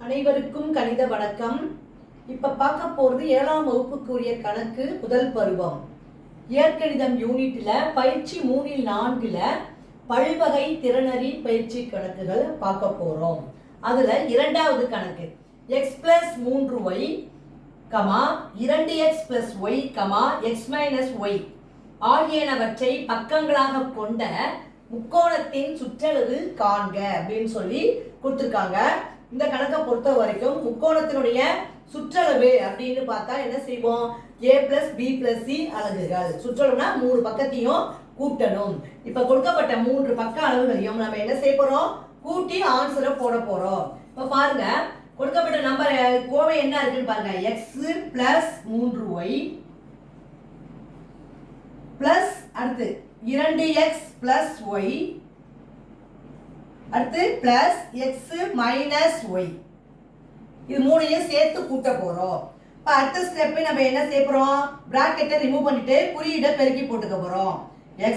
அனைவருக்கும் கணித வணக்கம். இப்ப பார்க்க போறது 7ஆம் வகுப்புக்குரிய கணக்கு முதல் பருவம். இயற்கணிதம் யூனிட்ல பயிற்சி 3இல் 4ல பல்வகை திறனறி பயிற்சி கணக்குகள் பார்க்க போறோம். அதுல இரண்டாவது கணக்கு x + 3y, 2x + y, x - y ஆகியனவற்றை பக்கங்களாக கொண்ட முக்கோணத்தின் சுற்றளவு காண்க அப்படின்னு சொல்லி கொடுத்திருக்காங்க. இந்த கணக்கை பொறுத்த வரைக்கும் முக்கோணத்தினுடைய சுற்றளவு அப்படின்னு பார்த்தா என்ன செய்வோம்? a + b + c அலகுகள். சுற்றளவுனா 3 பக்கத்தையும் கூட்டணும். இப்ப கொடுக்கப்பட்ட 3 பக்க அளவுகளையும் நம்ம என்ன செய்ய போறோம்? கூட்டி ஆன்சரை போட போறோம். இப்ப பாருங்க, கொடுக்கப்பட்ட நம்பர் கோவை என்ன இருக்குன்னு பாருங்க. x + 3y பிளஸ் அடுத்து 2x + y அடுத்து பிளஸ் x - y. இது மூணையும் சேர்த்து கூட்ட போறோம். இப்போ அடுத்த ஸ்டெப் நம்ம என்ன செய்ய போறோம்? பிராக்கெட்டை ரிமூவ் பண்ணிட்டு குறியீடை பெருக்கி போட்டுக்க போறோம். x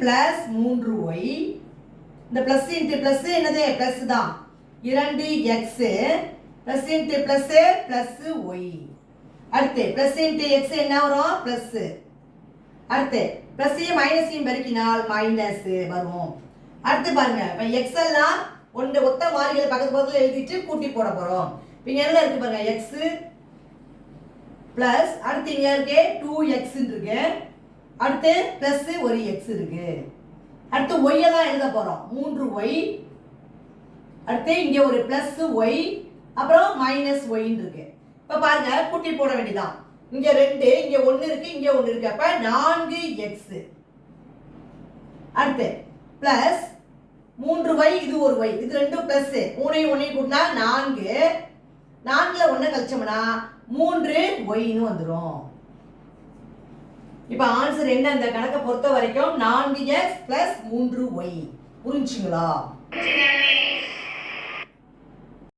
+ 3y, இந்த பிளஸ் இன்டு பிளஸ் என்னது? பிளஸ் தான். 2x plus into plus plus y. அடுத்து பிளஸ் இன்டு x என்ன வரும்? பிளஸ். அடுத்து பிளஸையும் மைனஸையும் பெருக்கினால் மைனஸ் வரும். அடுத்து பாருங்க, இப்போ x எல்லாம் ஒத்த மாறிகளை பக்கத்துல எழுதிட்டு கூட்டி போட போறோம். இங்க என்ன இருக்கு பாருங்க, x பிளஸ் அடுத்து இங்க இருக்கு 2x இருக்கு. அடுத்து பிளஸ் ஒரு x இருக்கு. அடுத்து y எல்லாம் எழுத போறோம். 3y. அடுத்து இங்க ஒரு பிளஸ் y, அப்புறம் மைனஸ் y இருக்கு. இப்ப பாருங்க, கூட்டி போட வேண்டியதான். இங்க 2, இங்க 1 இருக்கு, இங்க 1 இருக்கு. அப்ப 4x. அடுத்து பிளஸ் 3y, இது ஒரு y, இது ரெண்டும் பிளஸ். 3ஐயும் 1ஐயும் கூட்டினா 4. 4ல 1 கழிச்சோம்னா 3y வந்துடும். இப்ப ஆன்சர் என்ன? இந்த கணக்கை பொறுத்த வரைக்கும் 4x + 3y. புரிஞ்சுங்களா?